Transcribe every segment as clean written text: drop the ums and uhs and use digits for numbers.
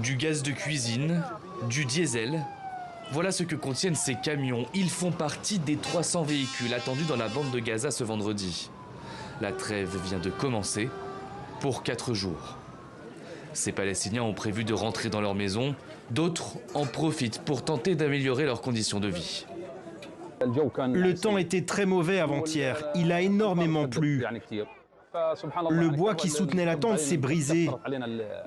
Du gaz de cuisine, du diesel. Voilà ce que contiennent ces camions. Ils font partie des 300 véhicules attendus dans la bande de Gaza ce vendredi. La trêve vient de commencer pour 4 jours. Ces Palestiniens ont prévu de rentrer dans leur maison. D'autres en profitent pour tenter d'améliorer leurs conditions de vie. Le temps était très mauvais avant-hier. Il a énormément plu. Le bois qui soutenait la tente s'est brisé.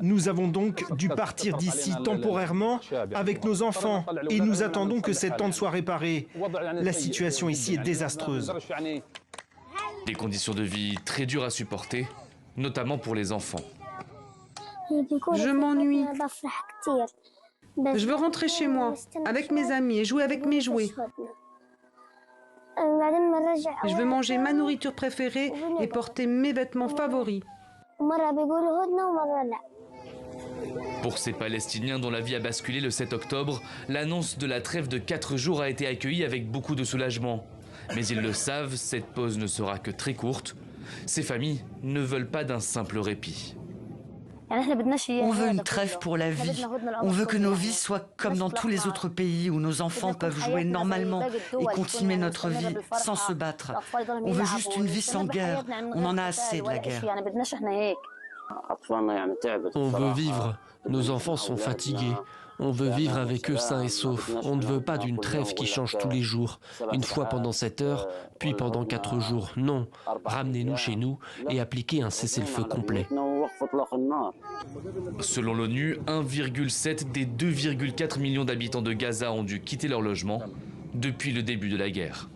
Nous avons donc dû partir d'ici temporairement avec nos enfants et nous attendons que cette tente soit réparée. La situation ici est désastreuse. Des conditions de vie très dures à supporter, notamment pour les enfants. Je m'ennuie. Je veux rentrer chez moi, avec mes amis et jouer avec mes jouets. Je veux manger ma nourriture préférée et porter mes vêtements favoris. Pour ces Palestiniens dont la vie a basculé le 7 octobre, l'annonce de la trêve de 4 jours a été accueillie avec beaucoup de soulagement. Mais ils le savent, cette pause ne sera que très courte. Ces familles ne veulent pas d'un simple répit. On veut une trêve pour la vie. On veut que nos vies soient comme dans tous les autres pays où nos enfants peuvent jouer normalement et continuer notre vie sans se battre. On veut juste une vie sans guerre. On en a assez de la guerre. On veut vivre. Nos enfants sont fatigués. On veut vivre avec eux sains et saufs. On ne veut pas d'une trêve qui change tous les jours. Une fois pendant 7 heures, puis pendant 4 jours. Non. Ramenez-nous chez nous et appliquez un cessez-le-feu complet. Selon l'ONU, 1,7 des 2,4 millions d'habitants de Gaza ont dû quitter leur logement depuis le début de la guerre.